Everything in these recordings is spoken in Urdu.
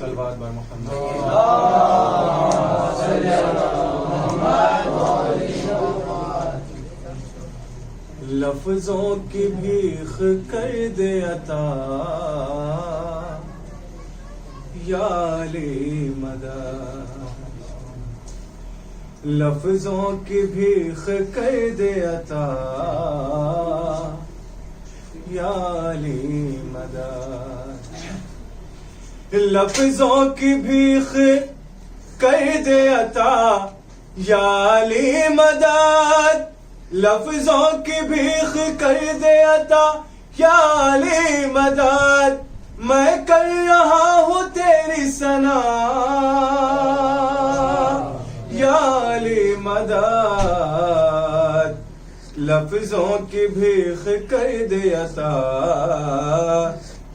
صلوات بر محمد. لفظوں کی بھیخ کر دے عطا یا علی مدد. لفظوں کی بھیخ کر دے عطا یا علی مدد. لفظوں کی بھیخ کر دے عطا یا علی مدد. لفظوں کی بھیخ کر دے عطا یا علی مدد. میں کر رہا ہوں تیری ثنا یا علی مدد. لفظوں کی بھیخ کر دے عطا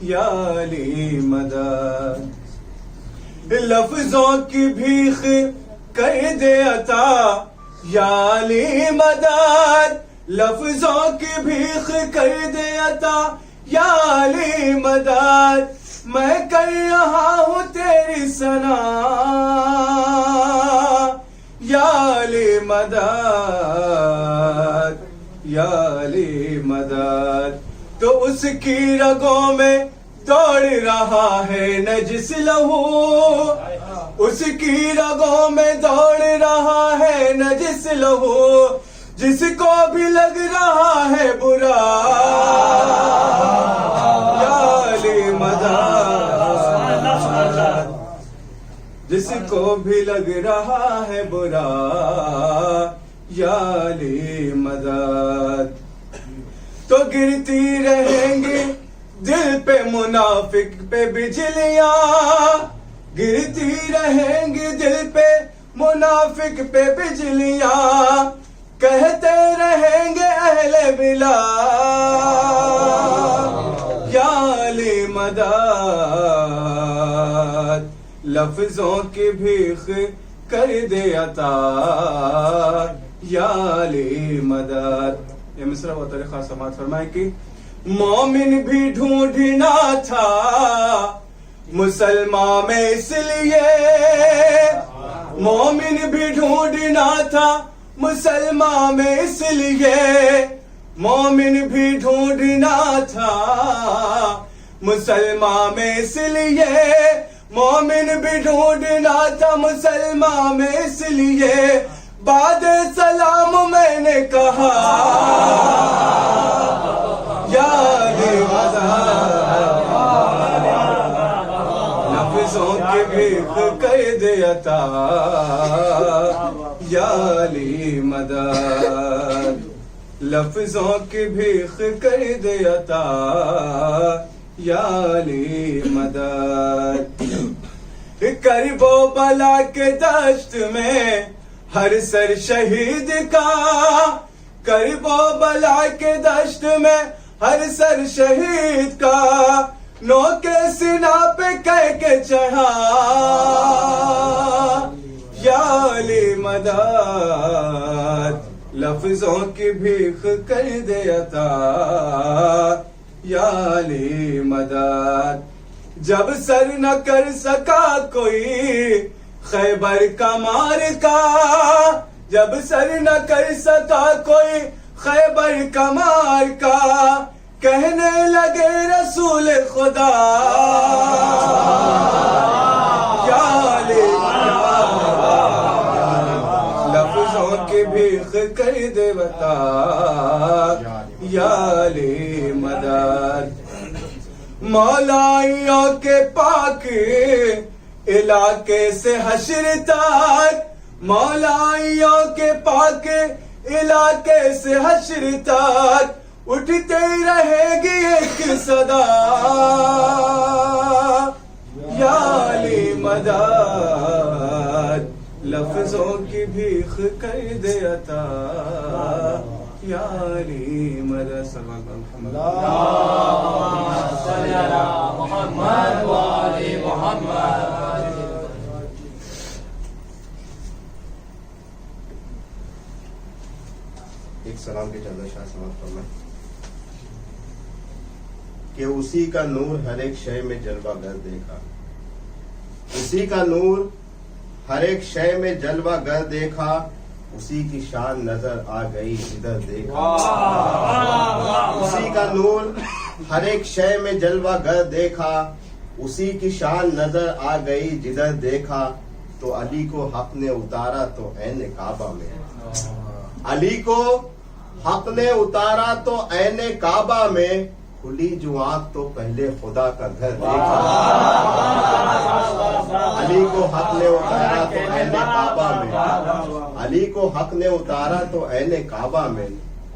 یا علی مدد. لفظوں کی بھیخ کر دے عطا یا علی مدد. لفظوں کی بھیخ کر دے عطا یا علی مدد. میں کر رہا ہوں تیری ثنا یا علی مدد یا علی مدد. تو اس کی رگوں میں دوڑ رہا ہے نجس لہو. اس کی رگوں میں دوڑ رہا ہے نجس لہو. جس کو بھی لگ رہا ہے برا یا علی مدد. جس کو بھی لگ رہا ہے برا یا علی مدد. تو گرتی رہیں گی دل پہ منافق پہ بجلیاں. گرتی رہیں گی دل پہ منافق پہ بجلیاں. کہتے رہیں گے اہل بلا یا علی مدد. لفظوں کی بھیخ کر دے عطا یا علی مدد. یہ مصرع و طریقہ سماعت فرمائے کہ مومن بھی ڈھونڈنا تھا مسلمان میں اس لیے. مومن بھی ڈھونڈنا تھا مسلمان میں اس لیے. مومن بھی ڈھونڈنا تھا مسلمان میں اس لیے. مومن بھی ڈھونڈنا تھا مسلمان میں اس لیے. بعد سلام میں نے کہا یا علی مدد. لفظوں کی بھیخ کر دے عطا یا علی مدد. لفظوں کی بھیخ کر دے عطا یا علی مدد. کرب و بلا کے دشت میں ہر سر شہید کا. کرب و بلا کے دشت میں ہر سر شہید کا. نو کے سنا پہ کہہ کے چڑھا یا علی مدد. لفظوں کی بھیخ کر دے عطا یا علی مدد. جب سر نہ کر سکا کوئی خیبر کا معرکہ. جب سر نہ کر سکا کوئی خیبر کا معرکہ. کہنے لگے رسول خدا یا علی مدد. لفظوں کی بھیخ کر دے عطا یا علی مدد. مولائیوں کے پاک علاقے سے حشر تک. مولائیوں کے پاک علاقے سے حشر تک اٹھتے رہے گی ایک صدا یا علی مدد. لفظوں کی بھیخ کر دے عطا یا علی مدد. صلی اللہ محمد و آل محمد. ایک سلام کے چند شاہ سماعت فرمائیں کہ اسی کا نور ہر ایک شے میں جلوہ گر دیکھا. اسی کا نور ہر ایک شے میں جلوہ گر دیکھا، اسی کی شان نظر آ گئی جدھر دیکھا۔ اسی کا نور ہر ایک شے میں جلوہ گر دیکھا، اسی کی شان نظر آ گئی جدھر دیکھا۔ تو علی کو حق نے اتارا تو عین کعبہ میں، علی کو حق نے اتارا تو عین کعبہ میں، کھلی جو آنکھ تو پہلے خدا کا گھر دیکھا۔ علی کو حق نے اتارا تو عین کعبہ میں، علی کو حق نے اتارا تو عین کعبہ میں،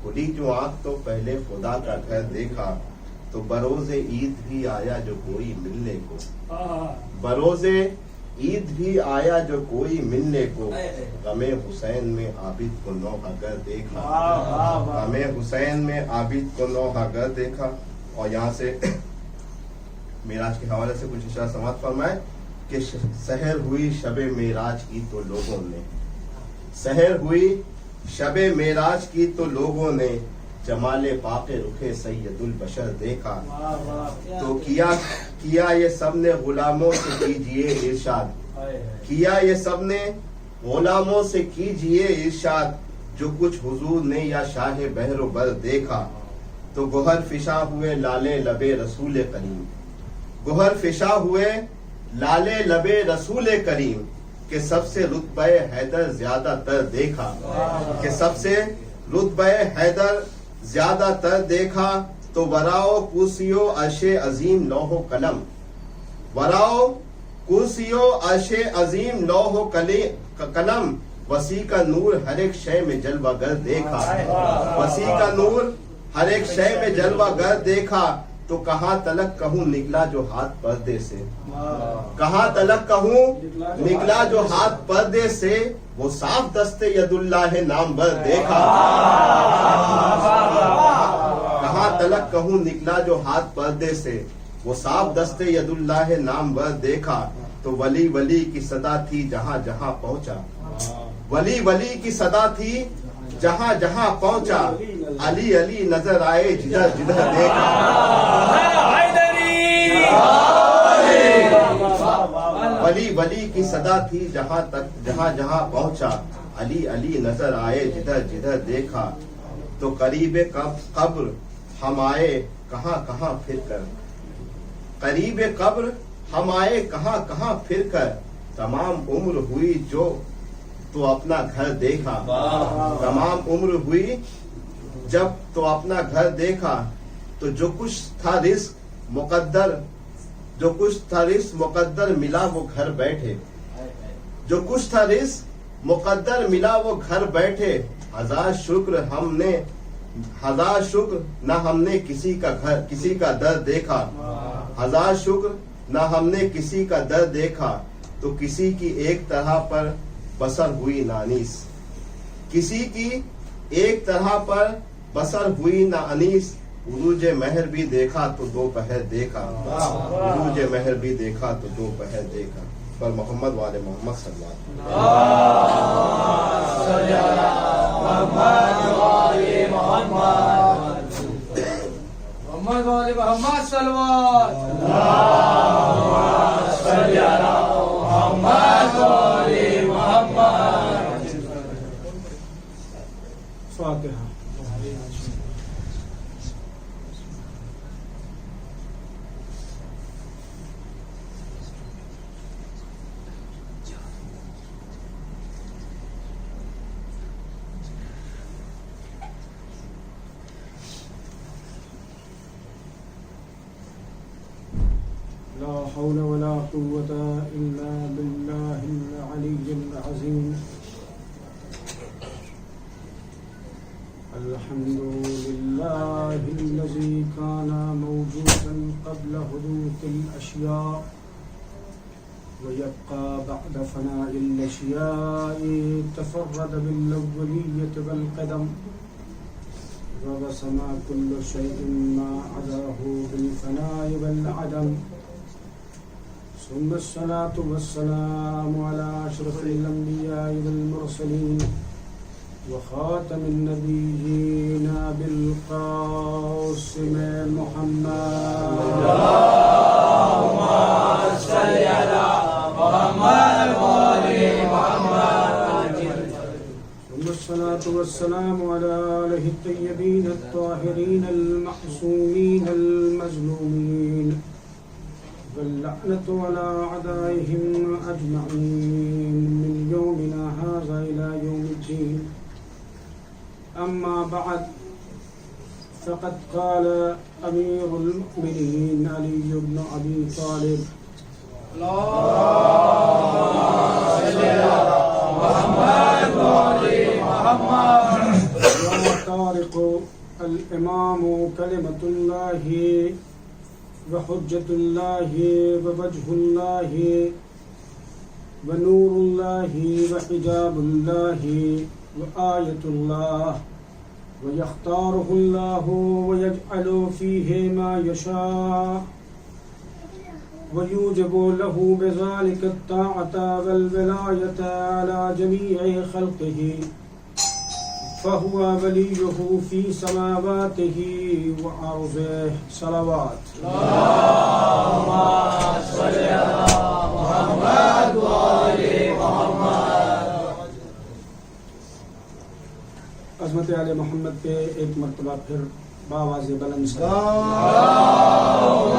کھلی جو آنکھ تو پہلے خدا کا گھر دیکھا۔ تو بروز عید بھی آیا جو کوئی ملنے کو، بروز عید بھی آیا جو کوئی ملنے کو، غم حسین میں عابد کو نوحہ گر دیکھا، غم حسین میں عابد کو نوحہ گر دیکھا۔ اور یہاں سے معراج کے حوالے سے کچھ اشارہ سماعت فرمائے کہ سحر ہوئی شب معراج کی تو لوگوں نے، سحر ہوئی شب معراج کی تو لوگوں نے، جمال پاک رخ سید البشر دیکھا۔ تو کیا یہ سب نے غلاموں سے کیجئے ارشاد، کیا یہ سب نے غلاموں سے کیجئے ارشاد، جو کچھ حضور نے یا شاہ بحر و بر دیکھا۔ تو گوہر فشاں ہوئے لالے لبے رسول کریم، گوہر فشاں ہوئے لالے لبے رسول کریم، کہ سب سے رتبہ حیدر زیادہ تر دیکھا، کہ سب سے رتبہ حیدر زیادہ تر دیکھا۔ تو وراؤ کرسیو عرش عظیم لوح و قلم، وراؤ کرسیو عرش عظیم لوح و قلم، وسیع کا نور ہر ایک شے میں جلوہ گر دیکھا، وسیع کا نور ہر ایک شے میں جلوہ گر دیکھا۔ تو کہاں تلک کہوں نکلا جو ہاتھ پردے سے، کہاں تلک کہوں نکلا جو ہاتھ پردے سے، وہ صاف دست ید اللہ نام بر دیکھا۔ کہاں تلک کہوں نکلا جو ہاتھ پردے سے، وہ صاف دست ید اللہ نام بر دیکھا۔ تو ولی ولی کی صدا تھی جہاں جہاں پہنچا، ولی ولی کی صدا تھی جہاں جہاں پہنچا، علی علی نظر آئے جدھر جدھر دیکھا۔ ولی ولی کی صدا تھی جہاں تک جہاں جہاں پہنچا، علی علی نظر آئے جدھر جدھر دیکھا۔ تو قریب قبر ہم آئے کہاں کہاں پھر کر، قریب قبر ہم آئے کہاں کہاں پھر کر، تمام عمر ہوئی جو تو اپنا گھر دیکھا، تمام عمر ہوئی جب تو اپنا گھر دیکھا۔ تو جو کچھ تھا رزق مقدر، جو کچھ تھا رزق مقدر ملا وہ گھر بیٹھے، جو کچھ تھا رزق مقدر ملا وہ گھر بیٹھے۔ ہزار شکر ہم نے، ہزار شکر نہ ہم نے کسی کا گھر کسی کا در دیکھا، ہزار شکر نہ ہم نے کسی کا در دیکھا۔ تو کسی کی ایک طرح پر بسر ہوئی نہ انیس، کسی کی ایک طرح پر بسر ہوئی نہ انیس، عروج مہر بھی دیکھا تو دوپہر دیکھا، عروج مہر بھی دیکھا تو دوپہر دیکھا۔ پر محمد والے محمد صلی اللہ علیہ فاتحہ۔ لا حول ولا قوة إلا بالله العلي العظيم۔ الحمد لله الذي كان موجودا قبل حدوث الأشياء ويبقى بعد فناء الأشياء، تفرد بالأولية والقدم وبسم كل شيء ما عداه بالفناء والعدم، ثم الصلاة والسلام على أشرف الأنبياء والمرسلين وخاتم النبيين بالقاسم محمد، اللهم صل على محمد والصلاة والسلام على آله الطيبين الطاهرين المعصومين المظلومين واللعنة على أعدائهم أجمعين من يومنا هذا إلى يوم الدين. أما بعد، فقد قال أمير المؤمنين علي بن أبي طالب وطارق الإمام كلمة الله وحجة الله ووجه الله ونور الله وحجاب الله وآية الله ويختاره الله ويجعل فيه ما يشاء ويوجب له بذلك الطاعة والولاية على جميع خلقه، فهو وليه في سماواته وأرضه. صلوات. اللهم صل على محمد وآل محمد. عظمت آل محمد پہ ایک مرتبہ پھر بآواز بلند اللهم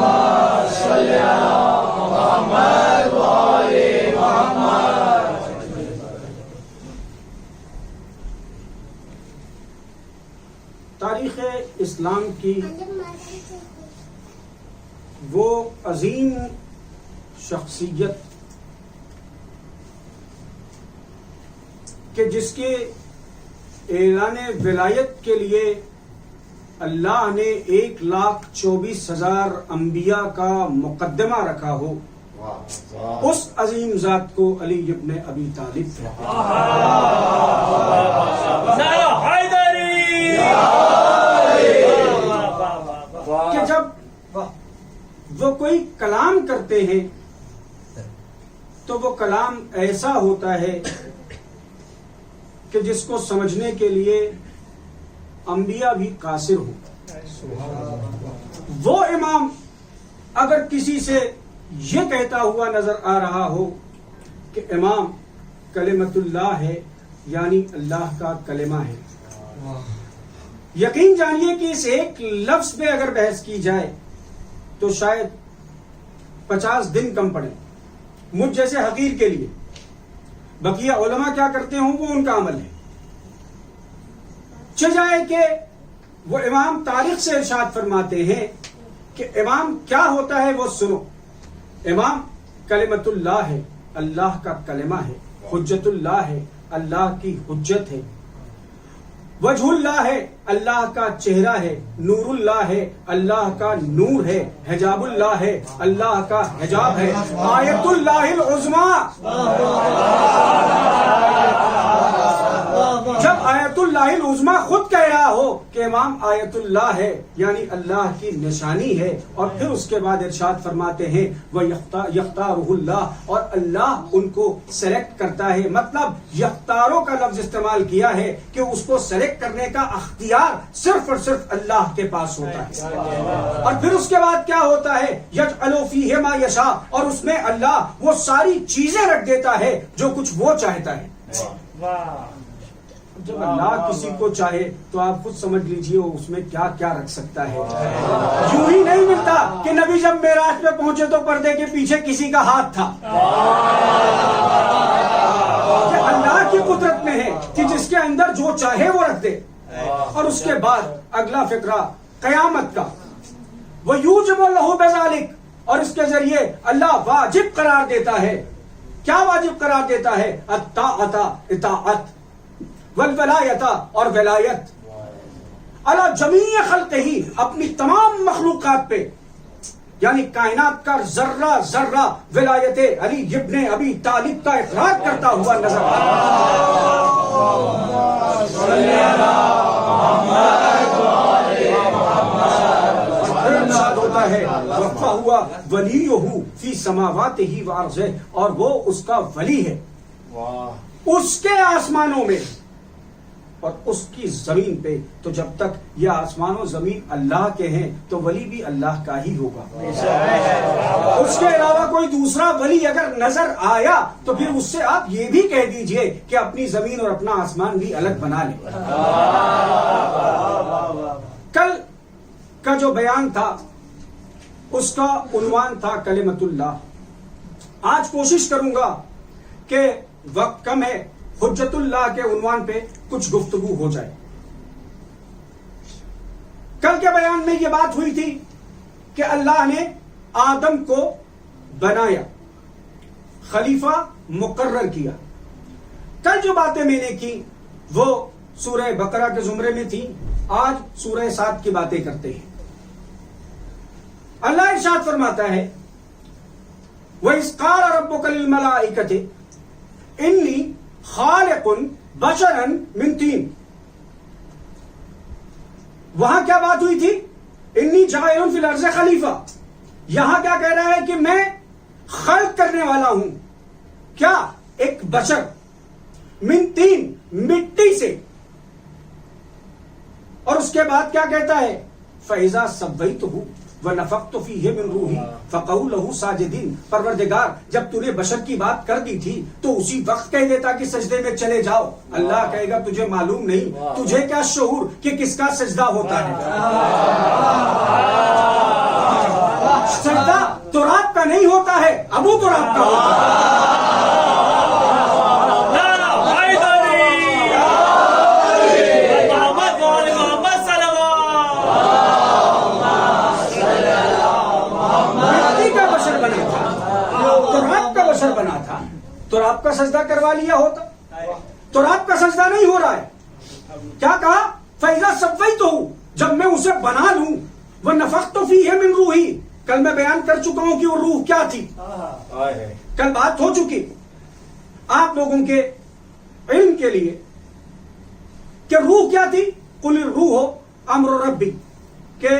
صل على محمد وآل محمد. تاریخ اسلام کی وہ عظیم شخصیت کہ جس کے اعلان ولایت کے لیے اللہ نے 1,24,000 انبیاء کا مقدمہ رکھا ہو، اس عظیم ذات کو علی ابن ابی طالب کہ جب وہ کوئی کلام کرتے ہیں تو وہ کلام ایسا ہوتا ہے کہ جس کو سمجھنے کے لیے انبیاء بھی قاصر ہو. وہ امام اگر کسی سے یہ کہتا ہوا نظر آ رہا ہو کہ امام کلمت اللہ ہے، یعنی اللہ کا کلمہ ہے، یقین جانیے کہ اس ایک لفظ پہ اگر بحث کی جائے تو شاید 50 دن کم پڑے مجھ جیسے حقیر کے لیے. بقیہ علماء کیا کرتے ہوں وہ ان کا عمل ہے. چل جائے کہ وہ امام تاریخ سے ارشاد فرماتے ہیں کہ امام کیا ہوتا ہے وہ سنو. امام کلمت اللہ ہے، اللہ کا کلمہ ہے، حجت اللہ ہے، اللہ کی حجت ہے، وجہ اللہ ہے، اللہ کا چہرہ ہے، نور اللہ ہے، اللہ کا نور ہے، حجاب اللہ ہے، اللہ کا حجاب ہے، آیت اللہ العظمیٰ. جب آیت اللہ العظمیٰ خود کہہ رہا ہو کہ امام آیت اللہ ہے یعنی اللہ کی نشانی ہے، اور پھر اس کے بعد ارشاد فرماتے ہیں وہ یختارہ اللہ، اور اللہ ان کو سلیکٹ کرتا ہے. مطلب یختاروں کا لفظ استعمال کیا ہے کہ اس کو سلیکٹ کرنے کا اختیار صرف اور صرف اللہ کے پاس ہوتا ہے. اور پھر اس کے بعد کیا ہوتا ہے؟ یجعل فیہ ما یشاء، اور اس میں اللہ وہ ساری چیزیں رکھ دیتا ہے جو کچھ وہ چاہتا ہے. جب اللہ کسی کو چاہے تو آپ خود سمجھ لیجئے اس میں کیا کیا رکھ سکتا ہے. یوں ہی نہیں ملتا کہ نبی جب معراج پہ پہنچے تو پردے کے پیچھے کسی کا ہاتھ تھا. یہ اللہ کی قدرت میں ہے کہ جس کے اندر جو چاہے وہ رکھ دے. اور اس کے بعد اگلا فقرہ قیامت کا، وَيُوجِبُ لَهُ بِذَلِكَ، اور اس کے ذریعے اللہ واجب قرار دیتا ہے. کیا واجب قرار دیتا ہے؟ الطاعت، اطاعت، والولایت، اور ولایت، علی جمیع خلقہ، اپنی تمام مخلوقات پہ، یعنی کائنات کا ذرہ ذرہ ولایت علی ابن ابی طالب کا اقرار کرتا ہوا نظر آتا ہے. ہوا ولیہ فی سماواتہ و ارضہ، اور وہ اس کا ولی ہے اس کے آسمانوں میں اور اس کی زمین پہ، تو جب تک یہ آسمان و زمین اللہ کے ہیں تو ولی بھی اللہ کا ہی ہوگا. اس کے علاوہ کوئی دوسرا ولی اگر نظر آیا تو پھر اس سے آپ یہ بھی کہہ دیجئے کہ اپنی زمین اور اپنا آسمان بھی الگ بنا لیں. کل کا جو بیان تھا اس کا عنوان تھا کلمت اللہ. آج کوشش کروں گا کہ وقت کم ہے، حجت اللہ کے عنوان پہ کچھ گفتگو ہو جائے. کل کے بیان میں یہ بات ہوئی تھی کہ اللہ نے آدم کو بنایا، خلیفہ مقرر کیا. کل جو باتیں میں نے کی وہ سورہ بقرہ کے زمرے میں تھی. آج سورہ سعد کی باتیں کرتے ہیں. اللہ ارشاد فرماتا ہے وَإِذْ قَالَ رَبُّكَ لِلْمَلَائِكَةِ إِنِّي خَالِقٌ بَشَرًا مِنْ طِينٍ. وہاں کیا بات ہوئی تھی؟ انی جاعل فی الارض خلیفہ. یہاں کیا کہہ رہا ہے کہ میں خلق کرنے والا ہوں. کیا؟ ایک بشر، من طین، مٹی سے. اور اس کے بعد کیا کہتا ہے؟ فَإِذَا سَوَّيْتُهُ وَنَفَخْتُ فِيهِ مِنْ رُوحِي فَقَعُوا لَهُ سَاجِدِينَ. پروردگار جب تو نے بشر کی بات کر دی تھی تو اسی وقت کہہ دیتا کہ سجدے میں چلے جاؤ. اللہ کہے گا تجھے معلوم نہیں، تجھے کیا شعور کہ کس کا سجدہ ہوتا ہے. سجدہ تراب کا نہیں ہوتا ہے، ابو تراب کا ہوتا ہے. بنا تھا تو آپ کا سجدہ کروا لیا ہوتا، تو آپ کا سجدہ نہیں ہو رہا ہے. کیا کہا؟ فَإِذَا سَوَّيْتُهُ، جب میں اسے بنا لوں. وَنَفَخْتُ فِيهِ مِنْ رُوحِي، کل میں بیان کر چکا ہوں کہ وہ روح کیا تھی. کل بات ہو چکی آپ لوگوں کے علم کے لیے کہ روح کیا تھی. قُلِ الرُّوحُ أَمْرُ رَبِّي، کہ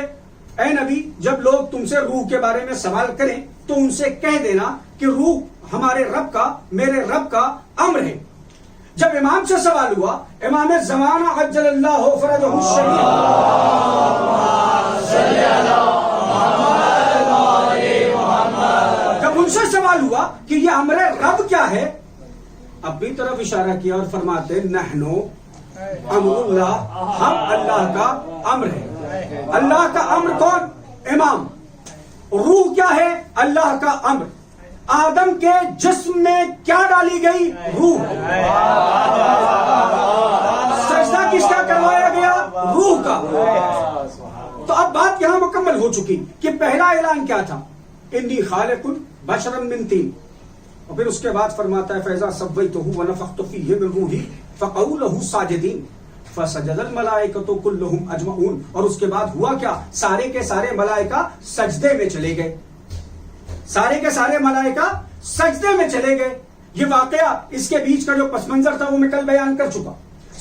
اے نبی جب لوگ تم سے روح کے بارے میں سوال کریں تو ان سے کہہ دینا کہ روح ہمارے رب کا، میرے رب کا امر ہے. جب امام سے سوال ہوا، امام زمانہ عجل اللہ فرجہ الشریف، جب ان سے سوال ہوا کہ یہ امر رب کیا ہے، اپنی طرف اشارہ کیا اور فرماتے نحنو امر اللہ، ہم اللہ کا امر ہے. اللہ کا امر کون؟ امام. روح کیا ہے؟ اللہ کا امر. آدم کے جسم میں کیا ڈالی گئی؟ روح. سجدہ کس کا کروایا گیا؟ روح کا. تو اب بات یہاں مکمل ہو چکی کہ پہلا اعلان کیا تھا؟ انی خالق بشرا من طین، اور پھر اس کے بعد فرماتا ہے فَإِذَا سَوَّيْتُهُ وَنَفَخْتُ فِيهِ مِنْ رُوحِي فَقَعُوا لَهُ سَاجِدِينَ فَسَجَدَ الْمَلَائِكَةُ كُلُّهُمْ أَجْمَعُونَ. اور اس کے بعد ہوا کیا؟ سارے کے سارے ملائکہ سجدے میں چلے گئے. سارے کے سارے ملائکہ سجدے میں چلے گئے. یہ واقعہ، اس کے بیچ کا جو پس منظر تھا وہ میں کل بیان کر چکا.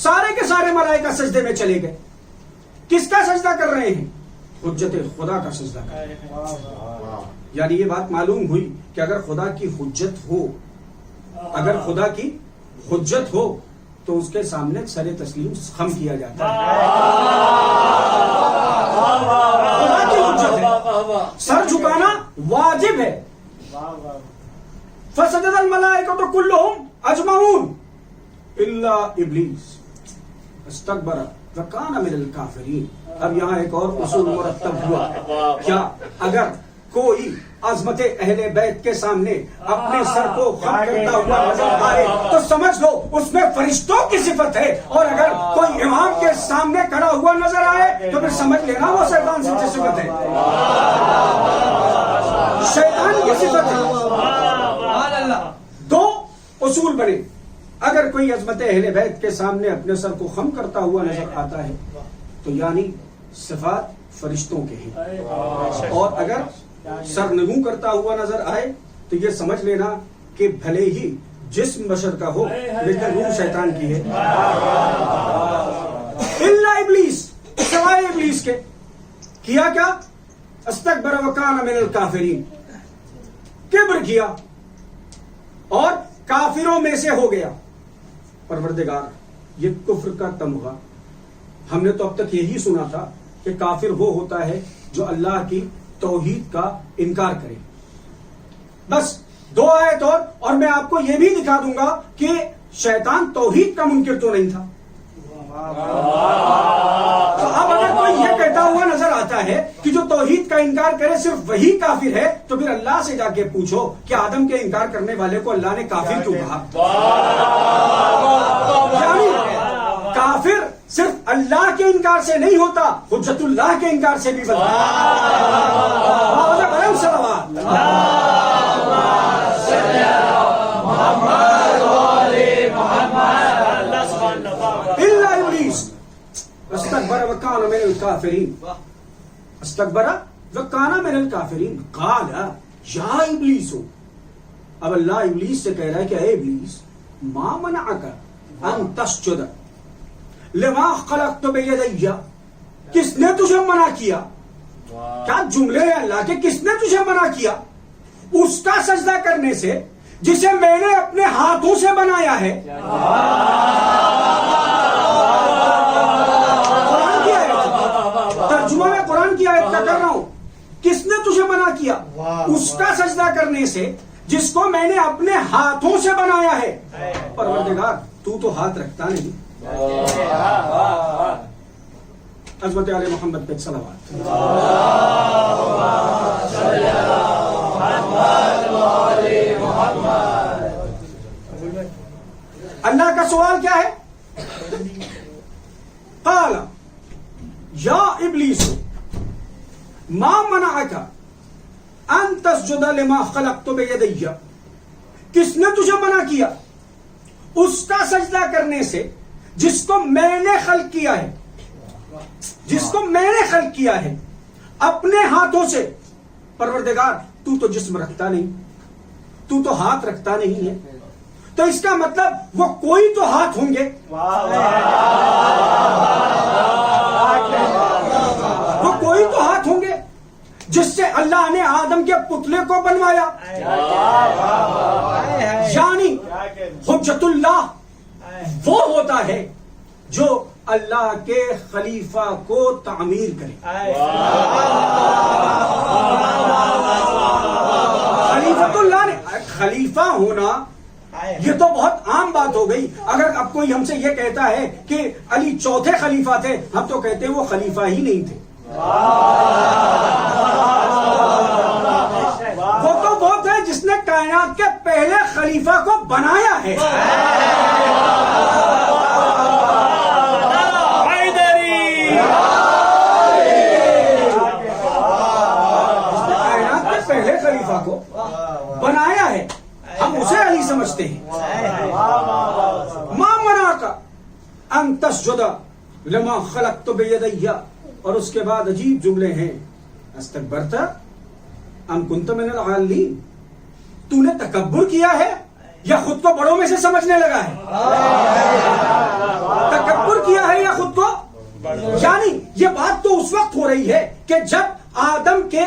سارے کے سارے ملائکہ سجدے میں چلے گئے. کس کا سجدہ کر رہے ہیں؟ حجت خدا کا سجدہ کر رہے ہیں. یعنی یہ بات معلوم ہوئی کہ اگر خدا کی حجت ہو، اگر خدا کی حجت ہو تو اس کے سامنے سر تسلیم خم کیا جاتا ہے. خدا کی حجت ہے، سر جھکانا واجب ہے. فسجد الملائکۃ کلھم اجمعون الا ابلیس استکبر وکان من الکافرین. اب یہاں ایک اور اصول مرتب ہوا. کیا اگر کوئی عظمت اہل بیت کے سامنے اپنے سر کو خم کرتا ہوا نظر آئے تو سمجھ لو اس میں فرشتوں کی صفت ہے، اور اگر کوئی امام کے سامنے کھڑا ہوا نظر آئے تو پھر سمجھ لینا وہ شیطان کی صفت ہے. شیطان کی صفت ہے. دو اصول بنے. اگر کوئی عظمت اہل بیت کے سامنے اپنے سر کو خم کرتا ہوا نظر آتا ہے تو یعنی صفات فرشتوں کے ہیں، اور اگر سر نگوں کرتا ہوا نظر آئے تو یہ سمجھ لینا کہ بھلے ہی جسم بشر کا ہو لیکن روح شیطان کی ہے. الا ابلیس، سوائے ابلیس کے. کیا کیا؟ استکبر وکان من الکافرین، کبر کیا اور کافروں میں سے ہو گیا. پروردگار یہ کفر کا تمغہ. ہم نے تو اب تک یہی سنا تھا کہ کافر وہ ہوتا ہے جو اللہ کی توحید کا انکار کرے. بس 2 آیت اور میں آپ کو یہ بھی دکھا دوں گا کہ شیطان توحید کا منکر تو نہیں تھا. تو اب اگر کوئی یہ کہتا ہوا نظر آتا ہے کہ جو توحید کا انکار کرے صرف وہی کافر ہے، تو پھر اللہ سے جا کے پوچھو کہ آدم کے انکار کرنے والے کو اللہ نے کافر کیوں کہا؟ یعنی کافر صرف اللہ کے انکار سے نہیں ہوتا، حجت اللہ کے انکار سے بھی بنتا الا ابلیس استكبر وكان من الكافرين. استكبر وكان من الكافرين. قال یا ابلیس. اب اللہ ابلیس سے کہہ رہا ہے کہ اے ابلیس، ما منعک ان تسجد لما خلقت بیدی. کس نے تجھے منع کیا؟ کیا جملے ہیں اللہ کے. کس نے تجھے منع کیا اس کا سجدہ کرنے سے جسے میں نے اپنے ہاتھوں سے بنایا ہے؟ قرآن کی آیت، ترجمہ میں قرآن کی آیت کا کر رہا ہوں. کس نے تجھے منع کیا اس کا سجدہ کرنے سے جس کو میں نے اپنے ہاتھوں سے بنایا ہے؟ پروردگار تو ہاتھ رکھتا نہیں. عظمت علی محمد پہ صلوات. اللہ کا سوال کیا ہے؟ قال یا ابلیس ما منعک ان تسجد لما خلقت بیدی. کس نے تجھے منع کیا اس کا سجدہ کرنے سے جس کو میں نے خلق کیا ہے، جس کو میں نے خلق کیا ہے اپنے ہاتھوں سے؟ پروردگار تو جسم رکھتا نہیں، تو ہاتھ رکھتا نہیں ہے، تو اس کا مطلب وہ کوئی تو ہاتھ ہوں گے. وہ کوئی تو ہاتھ ہوں گے جس سے اللہ نے آدم کے پتلے کو بنوایا. یعنی حجت اللہ وہ ہوتا ہے جو اللہ کے خلیفہ کو تعمیر کرے. خلیفۃ اللہ نے خلیفہ ہونا یہ تو بہت عام بات ہو گئی. اگر اب کوئی ہم سے یہ کہتا ہے کہ علی چوتھے خلیفہ تھے، ہم تو کہتے ہیں وہ خلیفہ ہی نہیں تھے. وہ تو وہ تھے جس نے کائنات کے پہلے خلیفہ کو بنایا ہے. کائنات کے پہلے خلیفہ کو بنایا ہے، ہم اسے علی سمجھتے ہیں. ما منعک ان تسجد لما خلقت بیدی. اور اس کے بعد عجیب جملے ہیں. استکبرت ام کنت من العالین. تو نے تکبر کیا ہے یا خود کو بڑوں میں سے سمجھنے لگا ہے؟ تکبر کیا ہے یا خود کو؟ یعنی یہ بات تو اس وقت ہو رہی ہے کہ جب آدم کے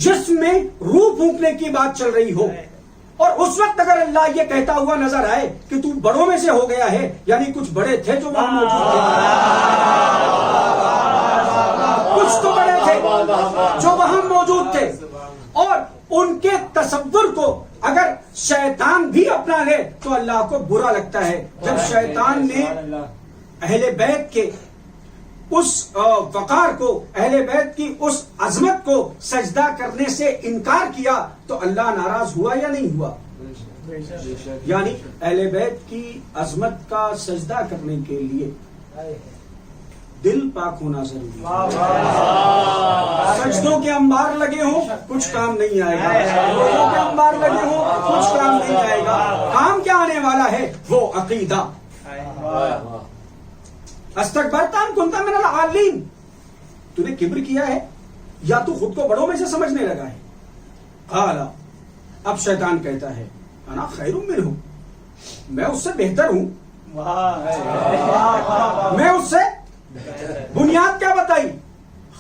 جسم میں روح پھونکنے کی بات چل رہی ہو، اور اس وقت اگر اللہ یہ کہتا ہوا نظر آئے کہ تو بڑوں میں سے ہو گیا ہے، یعنی کچھ بڑے تھے جو وہاں موجود تھے، کچھ تو بڑے تھے جو وہاں موجود تھے، اور ان کے تصور کو اگر شیطان بھی اپنا لے تو اللہ کو برا لگتا ہے. جب شیطان نے اہل بیت کے اس وقار کو، اہل بیت کی اس عظمت کو سجدہ کرنے سے انکار کیا تو اللہ ناراض ہوا یا نہیں ہوا؟ یعنی اہل بیت کی عظمت کا سجدہ کرنے کے لیے دل پاک ہونا ضروری ہے. سجدوں کے انبار لگے ہوں کچھ کام نہیں آئے گا، سجدوں کے انبار لگے ہوں کچھ کام نہیں آئے گا. کام کیا آنے والا ہے؟ وہ عقیدہ. استکبرت ام کنت من العالین. تو نے کبر کیا ہے یا تو خود کو بڑوں میں سے سمجھنے لگا ہے؟ قال، اب شیطان کہتا ہے انا خیر منہ، میں اس سے بہتر ہوں. میں اس سے بنیاد کیا بتائی؟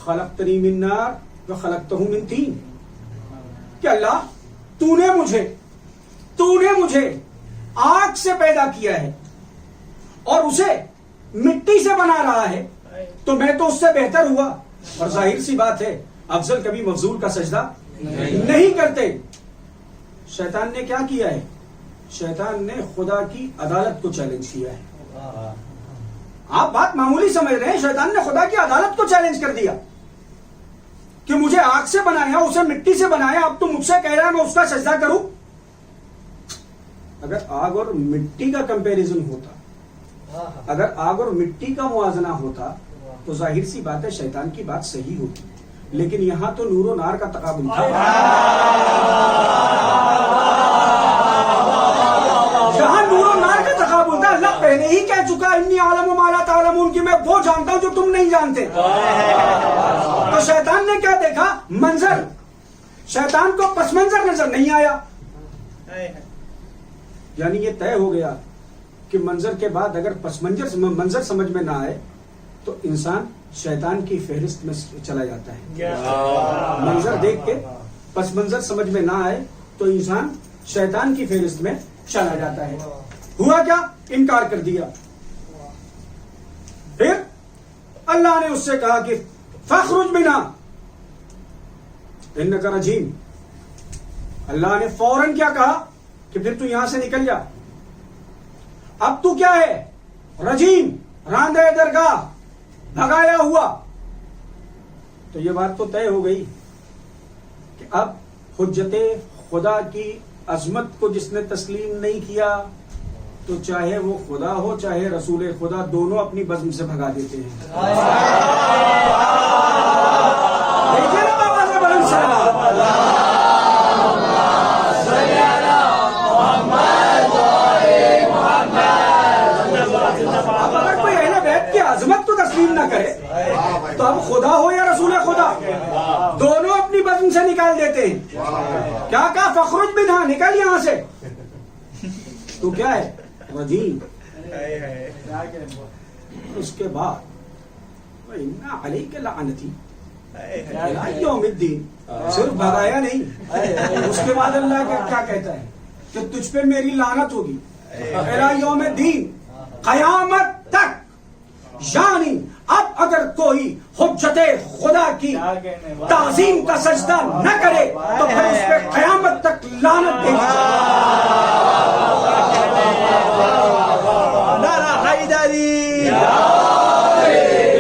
خلقتنی من نار وخلقتہ من طین. کہ اللہ تو نے مجھے آگ سے پیدا کیا ہے اور اسے مٹی سے بنا رہا ہے تو میں تو اس سے بہتر ہوا. اور ظاہر سی بات ہے افضل کبھی مفضول کا سجدہ نہیں کرتے. شیطان نے کیا کیا ہے؟ شیطان نے خدا کی عدالت کو چیلنج کیا ہے. آپ بات معمولی سمجھ رہے ہیں, شیطان نے خدا کی عدالت کو چیلنج کر دیا کہ مجھے آگ سے بنایا, اسے مٹی سے بنایا, اب تو مجھ سے کہہ رہا ہے میں اس کا سجدہ کروں. اگر آگ اور مٹی کا کمپیریزن ہوتا, اگر آگ اور مٹی کا موازنہ ہوتا تو ظاہر سی بات ہے شیطان کی بات صحیح ہوتی, لیکن یہاں تو نور و نار کا تقابل تھا. جہاں نور و نار کا تقابل تھا, اللہ پہلے ہی کہہ چکا انی عالم ما لا تعلمون کہ میں وہ جانتا ہوں جو تم نہیں جانتے. تو شیطان نے کیا دیکھا؟ منظر. شیطان کو پس منظر نظر نہیں آیا, یعنی یہ طے ہو گیا کہ منظر کے بعد اگر پس منظر سمجھ میں نہ آئے تو انسان شیطان کی فہرست میں چلا جاتا ہے. منظر دیکھ کے پس منظر سمجھ میں نہ آئے تو انسان شیطان کی فہرست میں چلا جاتا ہے. ہوا کیا؟ انکار کر دیا. پھر اللہ نے اس سے کہا کہ فاخرج منا انک رجیم. اللہ نے فوراً کیا کہا کہ پھر تو یہاں سے نکل جا, اب تو کیا ہے؟ رجیم, راندے درگاہ, بھگایا ہوا. تو یہ بات تو طے ہو گئی کہ اب حجت خدا کی عظمت کو جس نے تسلیم نہیں کیا تو چاہے وہ خدا ہو چاہے رسول خدا, دونوں اپنی بزم سے بھگا دیتے ہیں. دیکھیے نا بابا سے بلند سلام. اب اگر کوئی اہل بیت کی عظمت کو تسلیم نہ کرے تو اب خدا ہو یا رسول خدا, دونوں اپنی بزم سے نکال دیتے ہیں. کیا کہا؟ فخرج منہا, نکل یہاں سے. تو کیا ہے؟ رجیم. اس کے بعد وَإِنَّ عَلَيْكَ لَعْنَتِي إِلَىٰ يَوْمِ الدِّينِ. صرف بھگایا نہیں, اس کے بعد اللہ کیا کہتا ہے کہ تجھ پہ میری لعنت ہوگی إِلَىٰ يَوْمِ الدِّينِ, قیامت تک. یعنی اب اگر کوئی حجت خدا کی تعظیم کا سجدہ نہ کرے تو پھر اس پہ قیامت تک لعنت بھیجی نعرہ حیدری,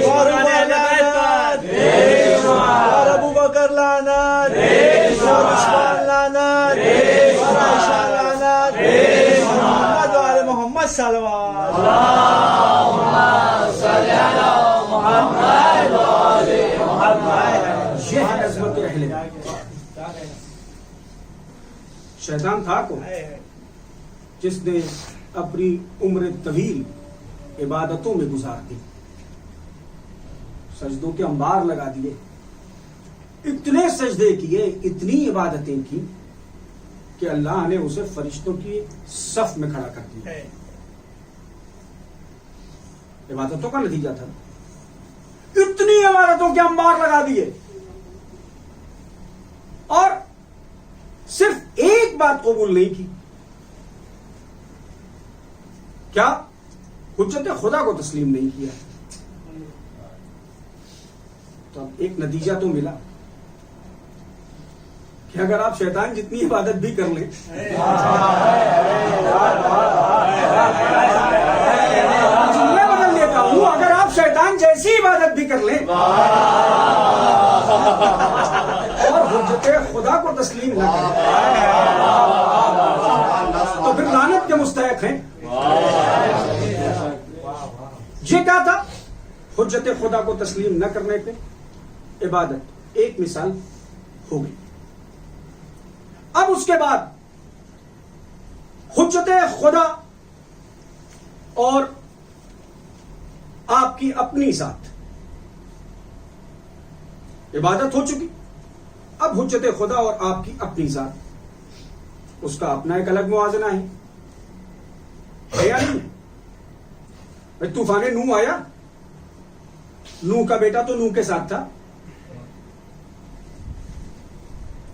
اور ابو بکر لعنت, اور عثمان لعنت, اور عائشہ لعنت, محمد و آل محمد صلوات. یہ ہے عظمت اہل بیت. شیطان تھا کون جس نے اپنی عمر طویل عبادتوں میں گزار دی, سجدوں کے انبار لگا دیے, اتنے سجدے کیے, اتنی عبادتیں کی کہ اللہ نے اسے فرشتوں کی صف میں کھڑا کر دیا. عبادتوں کا نتیجہ تھا, اتنی عبادتوں کے انبار لگا دیے. اور صرف ایک بات قبول نہیں کی, کیا؟ حجت خدا کو تسلیم نہیں کیا. تو اب ایک نتیجہ تو ملا کہ اگر آپ شیطان جتنی عبادت بھی کر لیں, جملے بدل دیتا ہوں, اگر آپ شیطان جیسی عبادت بھی کر لیں اور حجت خدا کو تسلیم نہ کریں تو پھر لعنت کے مستحق ہیں. یہ کیا تھا؟ حجت خدا کو تسلیم نہ کرنے پہ عبادت ایک مثال ہو گئی. اب اس کے بعد حجت خدا اور آپ کی اپنی ذات, عبادت ہو چکی. اب حجت خدا اور آپ کی اپنی ذات, اس کا اپنا ایک الگ موازنہ ہے یا نہیں؟ بھائی طوفان نوح آیا, نوح کا بیٹا تو نوح کے ساتھ تھا,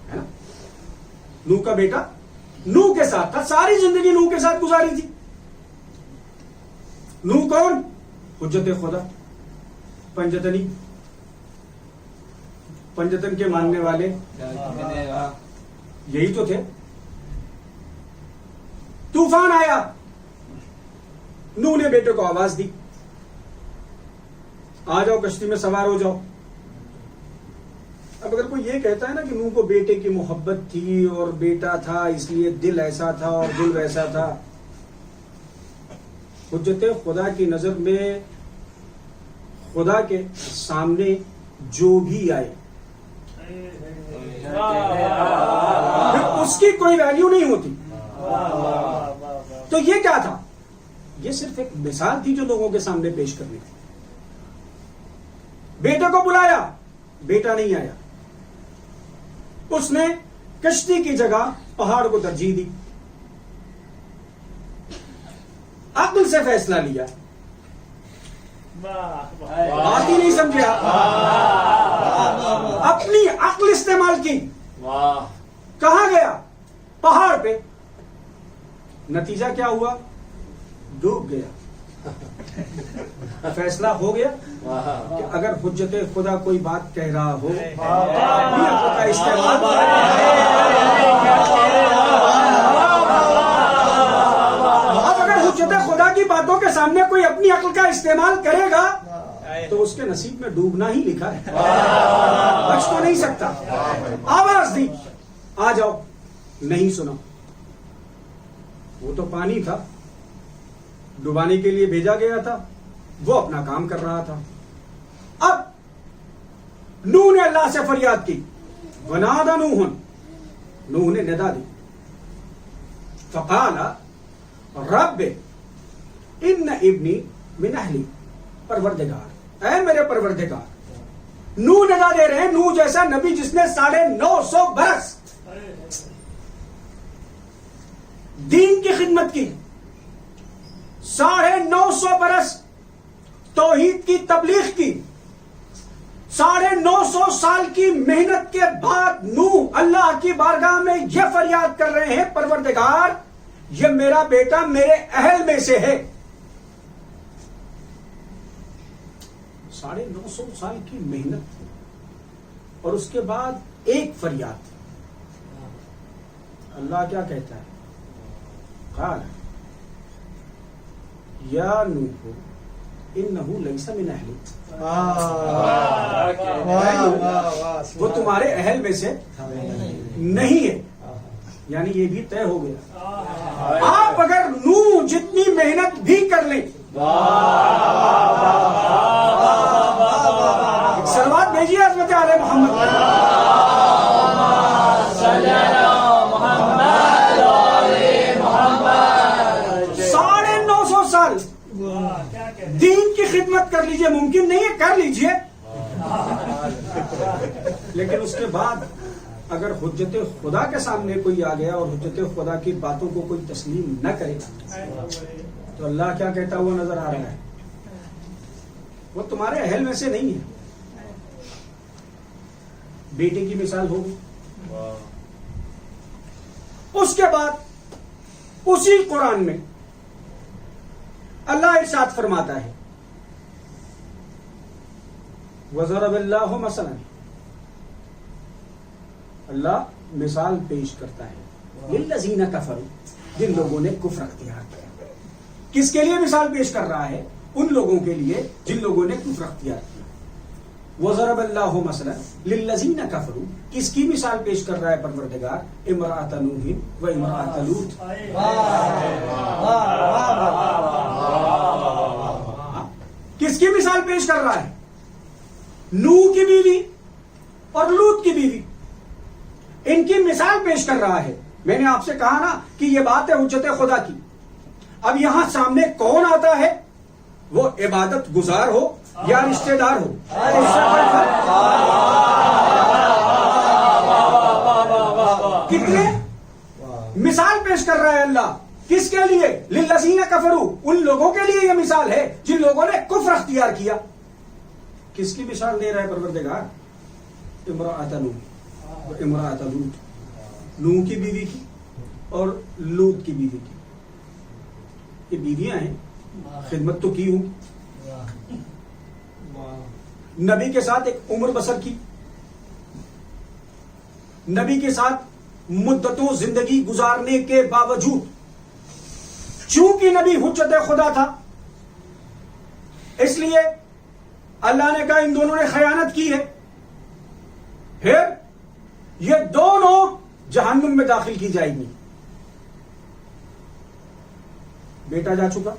ہے نا؟ نوح کا بیٹا نوح کے ساتھ تھا, ساری زندگی نوح کے ساتھ گزاری تھی. نوح کون؟ حجت خدا پنجتنی، پنجتن کے ماننے والے یہی تو تھے. طوفان آیا، نوح نے بیٹے کو آواز دی، آ جاؤ کشتی میں سوار ہو جاؤ. اب اگر کوئی یہ کہتا ہے نا کہ نوح کو بیٹے کی محبت تھی اور بیٹا تھا اس لیے دل ایسا تھا اور دل ویسا تھا، حجت خدا کی نظر میں خدا کے سامنے جو بھی آئے پھر اس کی کوئی ویلیو نہیں ہوتی. تو یہ کیا تھا؟ یہ صرف ایک مثال تھی جو لوگوں کے سامنے پیش کرنی تھی. بیٹے کو بلایا، بیٹا نہیں آیا. اس نے کشتی کی جگہ پہاڑ کو ترجیح دی، عقل سے فیصلہ لیا، بات ہی نہیں سمجھا، اپنی عقل استعمال کی. کہاں گیا؟ پہاڑ پہ. نتیجہ کیا ہوا؟ ڈوب گیا. فیصلہ ہو گیا کہ اگر حجت خدا کوئی بات کہہ رہا ہو اپنی عقل کا استعمال، اب اگر حجت خدا کی باتوں کے سامنے کوئی اپنی عقل کا استعمال کرے گا تو اس کے نصیب میں ڈوبنا ہی لکھا ہے، بچ تو نہیں سکتا. آواز دی، آ جاؤ، نہیں سنا. وہ تو پانی تھا، ڈبانے کے لیے بھیجا گیا تھا، وہ اپنا کام کر رہا تھا. اب نوح نے اللہ سے فریاد کی، ونادى نوح نے ندا دی، فقال رب ان ابنی من اہلی، پروردگار، اے میرے پروردگار. نوح ندا دے رہے ہیں، نوح جیسا نبی جس نے 950 برس دین کی خدمت کی، 950 برس توحید کی تبلیغ کی، 950 سال کی محنت کے بعد نوح اللہ کی بارگاہ میں یہ فریاد کر رہے ہیں، پروردگار یہ میرا بیٹا میرے اہل میں سے ہے. 950 سال کی محنت اور اس کے بعد ایک فریاد. اللہ کیا کہتا ہے؟ قال یا نوح انہ لیس من اہلی، وہ تمہارے اہل میں سے نہیں ہے. یعنی یہ بھی طے ہو گیا. آپ اگر نوح جتنی محنت بھی کر لیں، سلوات بھیجیے حضرت آل محمد. 950 سال دین کی خدمت کر لیجئے، ممکن نہیں ہے، کر لیجئے، لیکن اس کے بعد اگر حجت خدا کے سامنے کوئی آ گیا اور حجت خدا کی باتوں کو کوئی تسلیم نہ کرے تو اللہ کیا کہتا ہوا نظر آ رہا ہے؟ وہ تمہارے اہل میں سے نہیں ہے. بیٹے کی مثال ہوگی. اس کے بعد اسی قرآن میں اللہ ارشاد فرماتا ہے، وَضَرَبَ اللَّهُ مَثَلًا، اللہ مثال پیش کرتا ہے لِلَّذِينَ كَفَرُوا، جن لوگوں نے کفر اختیار کیا. کس کے لیے مثال پیش کر رہا ہے؟ ان لوگوں کے لیے جن لوگوں نے کفر اختیار کیا. وَضَرَبَ اللَّهُ مَثَلًا لِلَّذِينَ كَفَرُوا، کس کی مثال پیش کر رہا ہے پروردگار؟ امرأۃ نوح و امرأۃ لوط. کس کی مثال پیش کر رہا ہے؟ نوح کی بیوی اور لوط کی بیوی، ان کی مثال پیش کر رہا ہے. میں نے آپ سے کہا نا کہ یہ بات ہے حجت خدا کی. اب یہاں سامنے کون آتا ہے؟ وہ عبادت گزار ہو یا رشتہ دار ہو، کتنے مثال پیش کر رہا ہے اللہ. کس کے لیے؟ للذین کفروا، ان لوگوں کے لیے یہ مثال ہے جن لوگوں نے کفر اختیار کیا. کس کی مثال دے رہا ہے پروردگار؟ امرأۃ نوح و امرأۃ لوط، نوح کی بیوی کی اور لوط کی بیوی کی. یہ بیویاں ہیں، خدمت تو کی ہوں نبی کے ساتھ ایک عمر بسر کی، نبی کے ساتھ مدتوں زندگی گزارنے کے باوجود چونکہ نبی حجت خدا تھا، اس لیے اللہ نے کہا ان دونوں نے خیانت کی ہے، پھر یہ دونوں جہنم میں داخل کی جائیں گی۔ بیٹا جا چکا،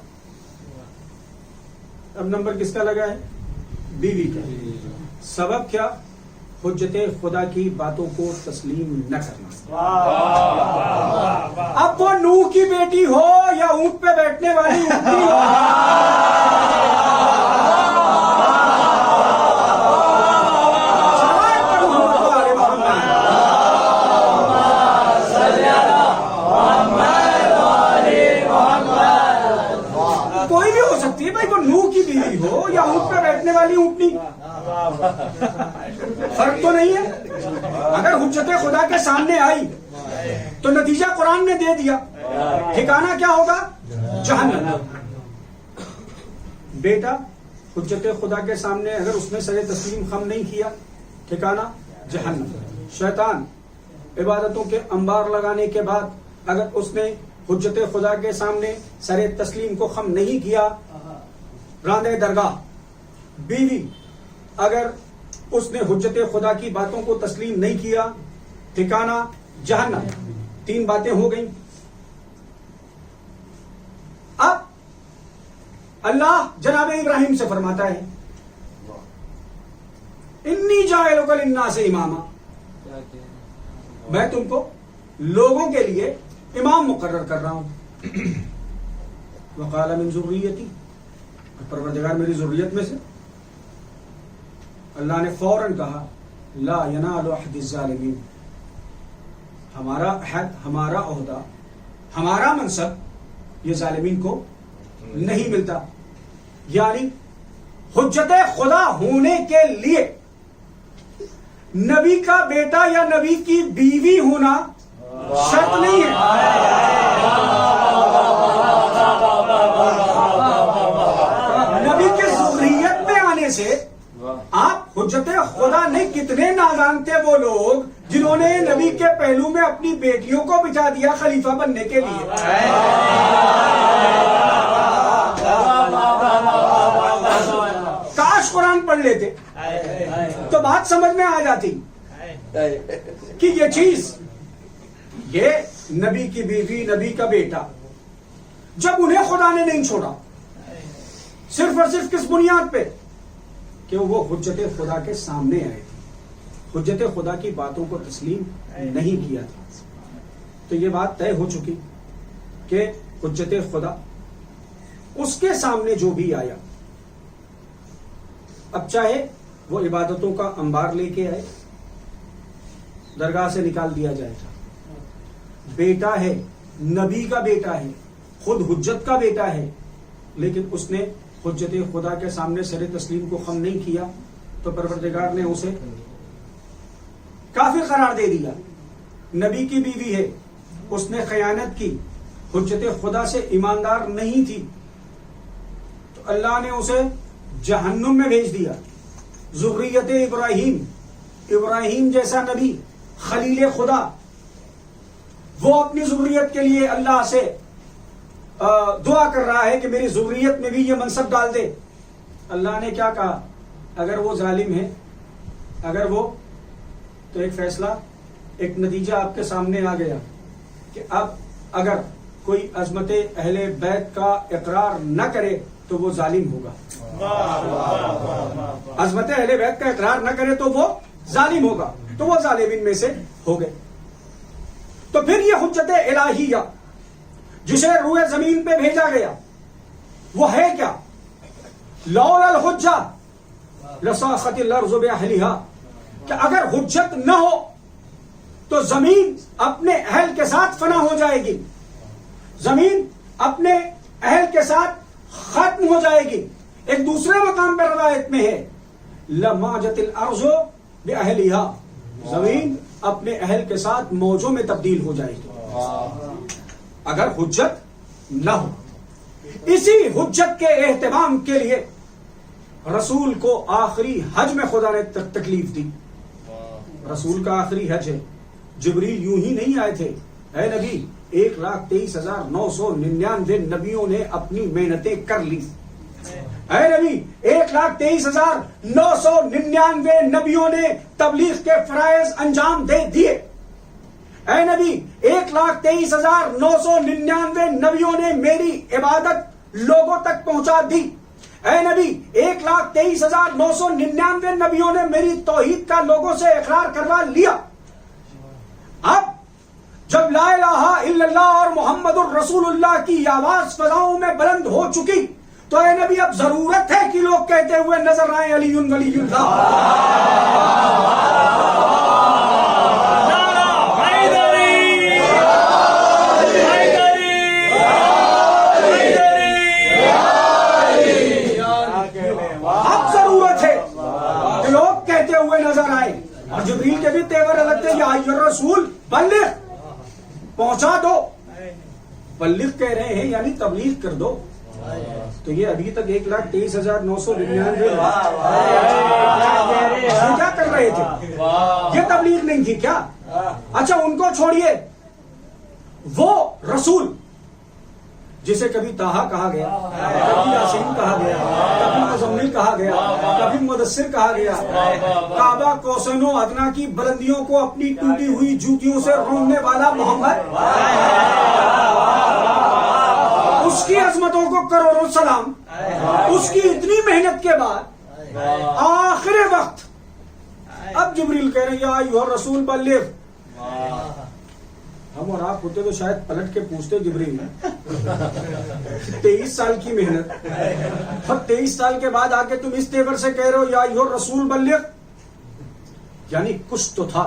اب نمبر کس کا لگا ہے؟ بیوی کا۔ سبب کیا؟ حجت خدا کی باتوں کو تسلیم نہ کرنا۔ اب وہ نوح کی بیٹی ہو یا اونٹ پہ بیٹھنے والی اونٹنی ہو، کوئی بھی ہو سکتی ہے بھائی، وہ نوح کی بیوی ہو یا اونٹ پہ بیٹھنے والی اونٹنی، فرق تو نہیں ہے۔ اگر حجت خدا کے سامنے آئی تو نتیجہ قرآن نے دے دیا، ٹھکانہ کیا ہوگا؟ جہنم۔ بیٹا حجت خدا کے سامنے اگر اس نے سر تسلیم خم نہیں کیا، ٹھکانہ جہنم۔ شیطان عبادتوں کے انبار لگانے کے بعد اگر اس نے حجت خدا کے سامنے سر تسلیم کو خم نہیں کیا، راندے درگاہ۔ بیوی اگر اس نے حجت خدا کی باتوں کو تسلیم نہیں کیا، ٹھکانہ جہنم۔ 3 باتیں ہو گئیں۔ اب اللہ جناب ابراہیم سے فرماتا ہے انی جاعلک للناس اماما، میں تم کو لوگوں کے لیے امام مقرر کر رہا ہوں۔ وقال من ذریتی، پروردگار میری ذریت میں سے۔ اللہ نے فوراً کہا لا ینال عہد الظالمین، ہمارا عہد، ہمارا عہدہ، ہمارا منصب یہ ظالمین کو نہیں ملتا۔ یعنی حجت خدا ہونے کے لیے نبی کا بیٹا یا نبی کی بیوی ہونا شرط نہیں ہے۔ نبی کے ذریت میں آنے سے آپ حجت خدا نہیں۔ کتنے نادانتے وہ لوگ جنہوں نے نبی کے پہلو میں اپنی بیٹیوں کو بچا دیا خلیفہ بننے کے لیے۔ کاش قرآن پڑھ لیتے تو بات سمجھ میں آ جاتی کہ یہ چیز، یہ نبی کی بیوی، نبی کا بیٹا، جب انہیں خدا نے نہیں چھوڑا، صرف اور صرف کس بنیاد پہ؟ کہ وہ حجت خدا کے سامنے آئے تھے، حجت خدا کی باتوں کو تسلیم نہیں کیا تھا۔ تو یہ بات طے ہو چکی کہ حجت خدا اس کے سامنے جو بھی آیا، اب چاہے وہ عبادتوں کا انبار لے کے آئے، درگاہ سے نکال دیا جائے گا، بیٹا ہے، نبی کا بیٹا ہے، خود حجت کا بیٹا ہے، لیکن اس نے حجت خدا کے سامنے سر تسلیم کو خم نہیں کیا تو پروردگار نے اسے کافر قرار دے دیا۔ نبی کی بیوی ہے، اس نے خیانت کی، حجت خدا سے ایماندار نہیں تھی تو اللہ نے اسے جہنم میں بھیج دیا۔ ذریت ابراہیم، ابراہیم جیسا نبی، خلیل خدا، وہ اپنی ذریت کے لیے اللہ سے دعا کر رہا ہے کہ میری ذریت میں بھی یہ منصب ڈال دے۔ اللہ نے کیا کہا؟ اگر وہ ظالم ہے، اگر وہ، تو ایک فیصلہ، ایک نتیجہ آپ کے سامنے آ گیا کہ اب اگر کوئی عظمت اہل بیت کا اقرار نہ کرے تو وہ ظالم ہوگا۔ عظمت اہل بیت کا اقرار نہ کرے تو وہ ظالم ہوگا، تو وہ ظالمین میں سے ہو گئے۔ تو پھر یہ حجت الہیہ جسے روئے زمین پہ بھیجا گیا وہ ہے کیا؟ لولا الحجہ لساخت الارض باہلہا، کہ اگر حجت نہ ہو تو زمین اپنے اہل کے ساتھ فنا ہو جائے گی، زمین اپنے اہل کے ساتھ ختم ہو جائے گی۔ ایک دوسرے مقام پر روایت میں ہے لماجت الارض باہلہا، زمین اپنے اہل کے ساتھ موجوں میں تبدیل ہو جائے گی اگر حجت نہ ہو۔ اسی حجت کے اہتمام کے لیے رسول کو آخری حج میں خدا نے تکلیف دی. رسول کا آخری حج ہے. جبریل یوں ہی نہیں آئے تھے. اے نبی 1,23,999 نبیوں نے اپنی محنتیں کر لی. اے نبی 1,23,999 نبیوں نے تبلیغ کے فرائض انجام دے دیے. اے نبی 1,23,999 نبیوں نے میری عبادت لوگوں تک پہنچا دی. اے نبی 1,23,999 نبیوں نے میری توحید کا لوگوں سے اقرار کروا لیا. اب جب لا الہ الا اللہ اور محمد الرسول اللہ کی آواز فضاؤں میں بلند ہو چکی تو اے نبی اب ضرورت ہے کہ لوگ کہتے ہوئے نظر آئیں علی ولی اللہ. اب ضرورت ہے کہ لوگ کہتے ہوئے نظر آئیں. اور جبریل کے بھی تیور الگ تھے. یا ایھا الرسول بلغ، پہنچا دو. بلغ کہہ رہے ہیں یعنی تبلیغ کر دو. تو یہ ابھی تک 1,23,999 کیا کر رہے تھے؟ یہ تبلیغ نہیں تھی کیا؟ اچھا ان کو چھوڑیے. وہ رسول جسے کبھی طٰہٰ کہا گیا، کبھی یاسین کہا گیا، کبھی مزمل کہا گیا، کبھی مدثر کہا گیا، کعبہ کوسین و ادنا کی بلندیوں کو اپنی ٹوٹی ہوئی جوتیوں سے روننے والا محمد، اس کی عظمتوں کو کروڑوں سلام. اس کی اتنی محنت کے بعد آخر وقت اب جبریل کہہ رہے ہیں یا ایھا الرسول بلغ. ہم اور آپ ہوتے تو شاید پلٹ کے پوچھتے جبریل 23 سال کی محنت اور 23 سال کے بعد آ کے تم اس تیور سے کہہ رہے ہو یا ایھا الرسول بلغ. یعنی کچھ تو تھا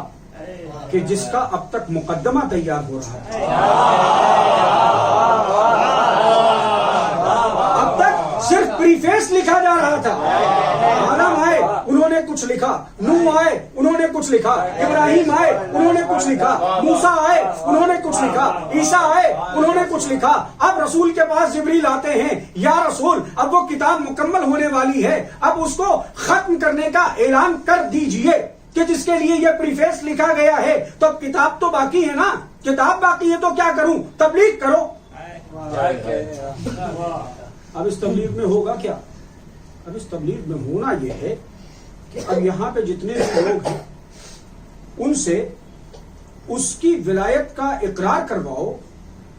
کہ جس کا اب تک مقدمہ تیار ہو رہا تھا. اب تک صرف پریفیس لکھا جا رہا تھا. آدم آئے انہوں نے کچھ لکھا، نوح آئے انہوں نے کچھ لکھا، ابراہیم آئے انہوں نے کچھ لکھا، موسیٰ آئے انہوں نے کچھ لکھا، عیسیٰ آئے انہوں نے کچھ لکھا. اب رسول کے پاس جبریل آتے ہیں یا رسول اب وہ کتاب مکمل ہونے والی ہے، اب اس کو ختم کرنے کا اعلان کر دیجئے کہ جس کے لیے یہ پریفیس لکھا گیا ہے. تو اب کتاب تو باقی ہے نا، کتاب باقی ہے تو کیا کروں؟ تبلیغ کرو. اب اس تبلیغ میں ہوگا کیا؟ اب اس تبلیغ میں ہونا یہ ہے کہ اب یہاں پہ جتنے لوگ ہیں ان سے اس کی ولایت کا اقرار کرواؤ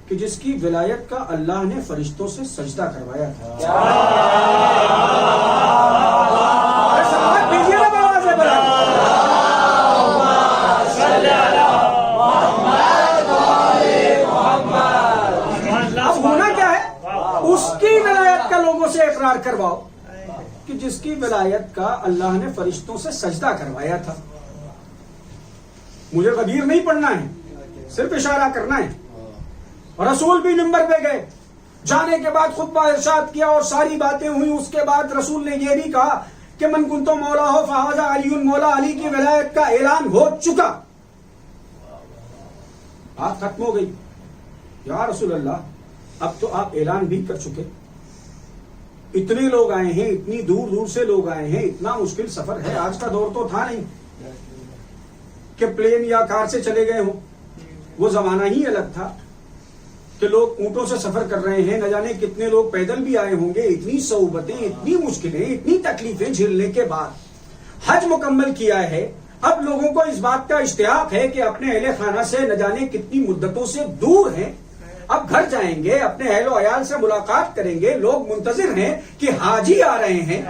کہ جس کی ولایت کا اللہ نے فرشتوں سے سجدہ کروایا تھا. اب ہونا کیا ہے؟ اس کی ولایت کا لوگوں سے اقرار کرواؤ کہ جس کی ولایت کا اللہ نے فرشتوں سے سجدہ کروایا تھا. مجھے غدیر نہیں پڑھنا ہے، صرف اشارہ کرنا ہے. رسول بھی منبر پہ گئے، جانے کے بعد خطبہ ارشاد کیا اور ساری باتیں ہوئی. اس کے بعد رسول نے یہ بھی کہا کہ من کنت مولا ہو فہذا علی مولا. علی کی ولایت کا اعلان ہو چکا. بات ختم ہو گئی. یا رسول اللہ اب تو آپ اعلان بھی کر چکے، اتنے لوگ آئے ہیں، اتنی دور دور سے لوگ آئے ہیں، اتنا مشکل سفر ہے. آج کا دور تو تھا نہیں کہ پلین یا کار سے چلے گئے ہوں. وہ زمانہ ہی الگ تھا کہ لوگ اونٹوں سے سفر کر رہے ہیں. نہ جانے کتنے لوگ پیدل بھی آئے ہوں گے. اتنی صعوبتیں، اتنی مشکلیں، اتنی تکلیفیں جھیلنے کے بعد حج مکمل کیا ہے. اب لوگوں کو اس بات کا اشتیاق ہے کہ اپنے اہل خانہ سے نہ جانے کتنی مدتوں سے دور ہیں. اب گھر جائیں گے، اپنے اہل و عیال سے ملاقات کریں گے. لوگ منتظر ہیں کہ حاجی آ رہے ہیں.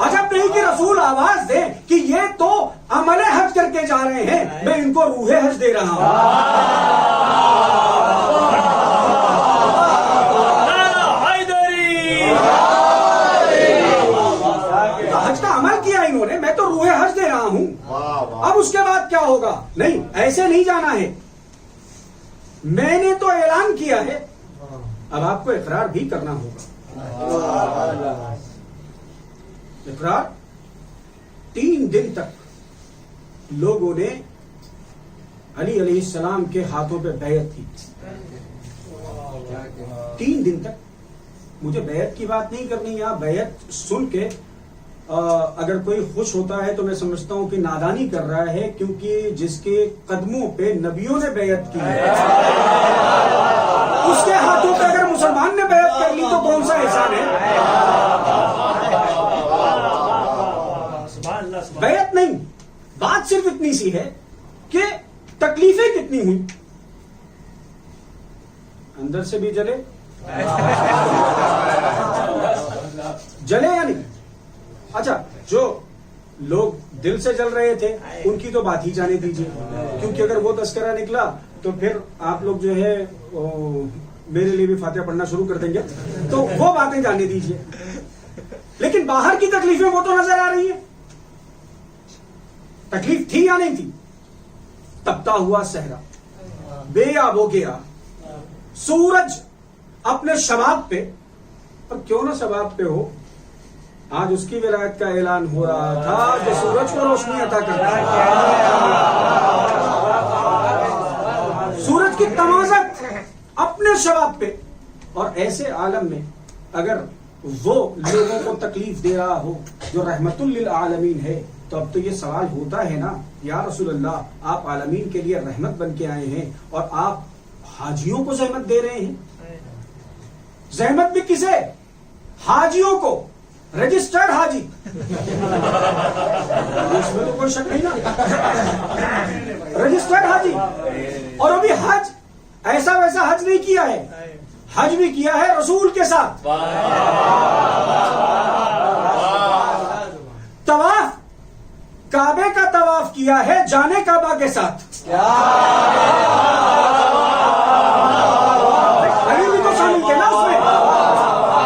عجب نہیں کہ رسول آواز دے کہ یہ تو عمل حج کر کے جا رہے ہیں، میں ان کو روح حج دے رہا ہوں. حج کا عمل کیا انہوں نے، میں تو روح حج دے رہا ہوں. اب اس کے بعد کیا ہوگا؟ نہیں، ایسے نہیں جانا ہے. میں نے تو اعلان کیا ہے، اب آپ کو اقرار بھی کرنا ہوگا. اقرار 3 دن تک لوگوں نے علی علیہ السلام کے ہاتھوں پہ بیعت تھی. 3 دن تک مجھے بیعت کی بات نہیں کرنی. یہاں بیعت سن کے اگر کوئی خوش ہوتا ہے تو میں سمجھتا ہوں کہ نادانی کر رہا ہے, کیونکہ جس کے قدموں پہ نبیوں نے بیعت کی ہے اس کے ہاتھوں پہ اگر مسلمان نے بیعت کر لی تو کون سا احسان ہے؟ بیعت نہیں, بات صرف اتنی سی ہے کہ تکلیفیں کتنی ہوئی, اندر سے بھی جلے یا نہیں. اچھا, جو لوگ دل سے جل رہے تھے ان کی تو بات ہی جانے دیجیے, کیونکہ اگر وہ تذکرہ نکلا تو پھر آپ لوگ جو ہے میرے لیے بھی فاتحہ پڑھنا شروع کر دیں گے, تو وہ باتیں جانے دیجیے. لیکن باہر کی تکلیفیں وہ تو نظر آ رہی ہیں. تکلیف تھی یا نہیں تھی؟ تپتا ہوا صحرا, بے آب و گیا, سورج اپنے شباب پہ, اور کیوں نہ شباب پہ ہو, آج اس کی ولایت کا اعلان ہو رہا تھا جو سورج کو روشنی عطا کرتا ہے. سورج کی تمازت اپنے شباب پہ, اور ایسے عالم میں اگر وہ لوگوں کو تکلیف دے رہا ہو جو رحمت للعالمین ہے, تو اب تو یہ سوال ہوتا ہے نا, یا رسول اللہ آپ عالمین کے لیے رحمت بن کے آئے ہیں اور آپ حاجیوں کو زحمت دے رہے ہیں. زحمت بھی کسے؟ حاجیوں کو, رجسٹرڈ حاجی. اس میں تو کوئی شک نہیں نا, رجسٹرڈ حاجی. اور ابھی حج ایسا ویسا حج نہیں کیا ہے, حج بھی کیا ہے رسول کے ساتھ. طواف, کعبے کا طواف کیا ہے جانے کعبہ کے ساتھ. علی بھی تو شامل تھے نا اس میں,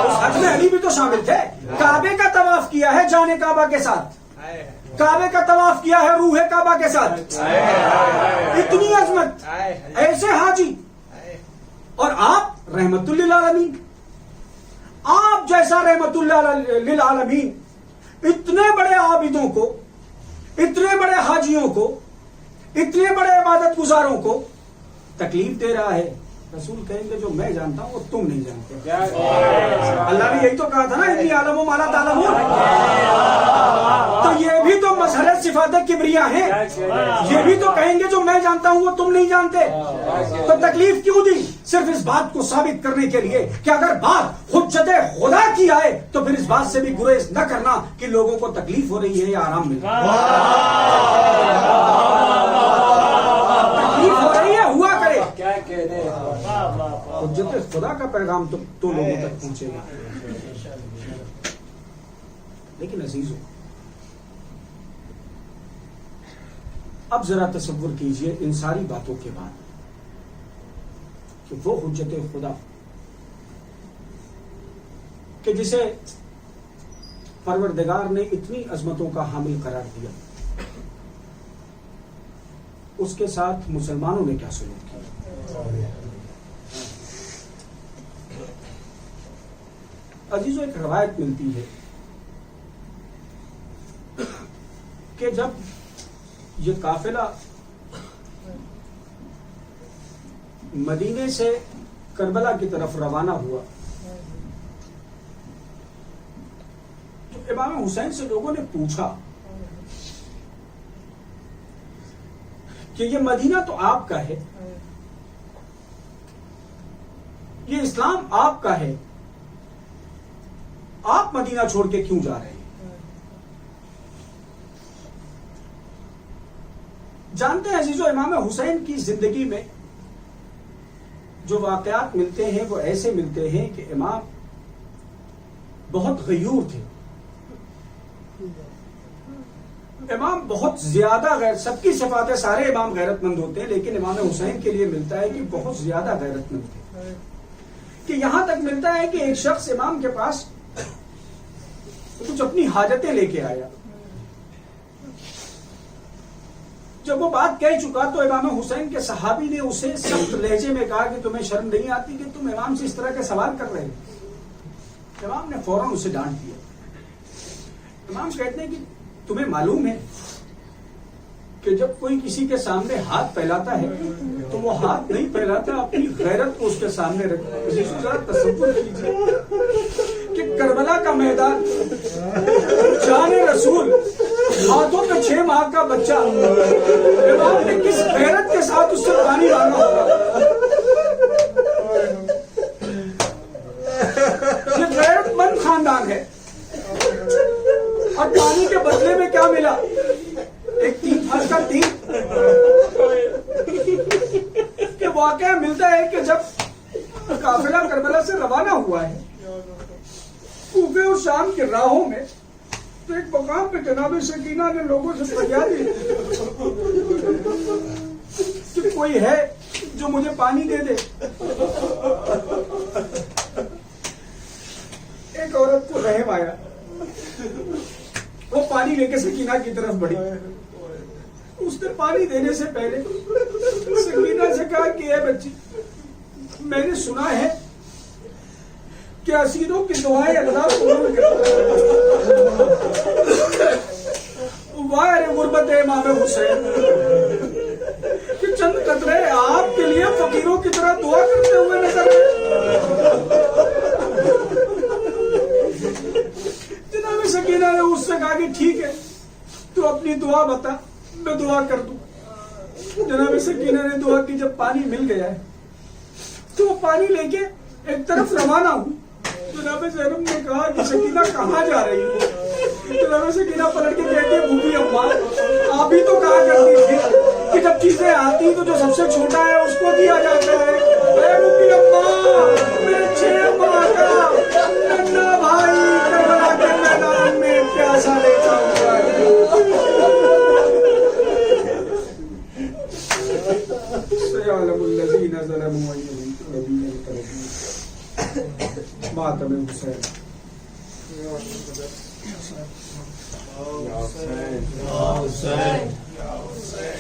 اس حج میں علی بھی تو شامل تھے. کعبے کا طواف کیا ہے جانے کعبہ کے ساتھ, کعبے کا طواف کیا ہے روح کعبہ کے ساتھ. اتنی عظمت, ایسے حاجی, اور آپ رحمت للعالمین. آپ جیسا رحمت للعالمین اتنے بڑے عابدوں کو, اتنے بڑے حاجیوں کو, اتنے بڑے عبادت گزاروں کو تکلیف دے رہا ہے. رسول کہیں گے جو میں جانتا ہوں وہ تم نہیں جانتے. اللہ نے یہی تو کہا تھا نا, انی عالم ما لا تعلمون. تو یہ بھی تو مظہر صفات کبریا ہیں, یہ بھی تو کہیں گے جو میں جانتا ہوں وہ تم نہیں جانتے. تو تکلیف کیوں دی؟ صرف اس بات کو ثابت کرنے کے لیے کہ اگر بات حجت خدا کی آئے تو پھر اس بات سے بھی گریز نہ کرنا کہ لوگوں کو تکلیف ہو رہی ہے یا آرام مل رہا ہے. تکلیف ہو رہی ہے, ہوا کرے. حجت خدا کا پیغام تو لوگوں تک پہنچے گا. لیکن عزیزو, اب ذرا تصور کیجئے ان ساری باتوں کے بعد کہ وہ حجت خدا کہ جسے پروردگار نے اتنی عظمتوں کا حامل قرار دیا, اس کے ساتھ مسلمانوں نے کیا سلوک کیا. عزیزو, ایک روایت ملتی ہے کہ جب یہ قافلہ مدینے سے کربلا کی طرف روانہ ہوا تو امام حسین سے لوگوں نے پوچھا کہ یہ مدینہ تو آپ کا ہے, یہ اسلام آپ کا ہے, آپ مدینہ چھوڑ کے کیوں جا رہے ہیں؟ جانتے ہیں عزیزو, امام حسین کی زندگی میں جو واقعات ملتے ہیں وہ ایسے ملتے ہیں کہ امام بہت غیور تھے. امام بہت زیادہ سب کی صفات ہے, سارے امام غیرت مند ہوتے ہیں, لیکن امام حسین کے لیے ملتا ہے کہ بہت زیادہ غیرت مند تھے. کہ یہاں تک ملتا ہے کہ ایک شخص امام کے پاس کچھ اپنی حاجتیں لے کے آیا. جب وہ بات کہہ چکا تو امام حسین کے صحابی نے اسے سخت لہجے میں کہا کہ تمہیں شرم نہیں آتی کہ تم امام سے اس طرح کے سوال کر رہے ہو؟ امام نے فوراً اسے ڈانٹ دیا. امام کہتے ہیں کہ تمہیں معلوم ہے کہ جب کوئی کسی کے سامنے ہاتھ پھیلاتا ہے تو وہ ہاتھ نہیں پھیلاتا, اپنی غیرت کو اس کے سامنے رکھتا. ذرا تصور کیجیے کہ کربلا کا میدان, جان رسول, ہاتھوں میں 6 ماہ کا بچہ, امام نے کس غیرت کے ساتھ اس سے پانی مانگا ہوگا. یہ غیرت مند خاندان ہے. اور پانی کے بدلے میں کیا ملا؟ ایک 3 پھل کا تین. یہ واقعہ ملتا ہے کہ جب قافلہ کربلا سے روانہ ہوا ہے, کوفے اور شام کی راہوں میں, تو ایک مقام پہ جناب سکینہ نے لوگوں سے فریاد دی کہ کوئی ہے جو مجھے پانی دے دے. ایک عورت کو رحم آیا, وہ پانی لے کے سکینہ کی طرف بڑھی. اس نے پانی دینے سے پہلے سکینہ سے کہا کہ اے بچی, میں نے سنا ہے کہ اسیروں کی دعائیں اللہ قبول کرتا ہے. واہ غربت امام حسین کہ چند قطرے آپ کے لیے فقیروں کی طرح دعا کرتے ہوئے نظر آئے. جناب سکینہ نے اس سے کہا کہ ٹھیک ہے, تو اپنی دعا بتا, میں دعا کر دوں. جناب سکینہ نے دعا کی. جب پانی مل گیا ہے تو وہ پانی لے کے ایک طرف روانہ ہوں. جناب زینب نے کہا کہ سکینہ کہاں جا رہی ہو؟ جناب سکینہ پلٹ کے کہتی ہے بھوپی اماں, آپ ہی تو کہا کرتی تھی کہ جب چیزیں آتی تو جو سب سے چھوٹا ہے اس کو دیا جاتا ہے. اے بھوپی اماں, میں 6 ماہ کا ننھا بھائی کربلا کے میدان میں پیاسا لیتا ہوا ہے. سيعلم الذين ظلموا أي منقلب ينقلبون. ماتم حسین. یا حسین.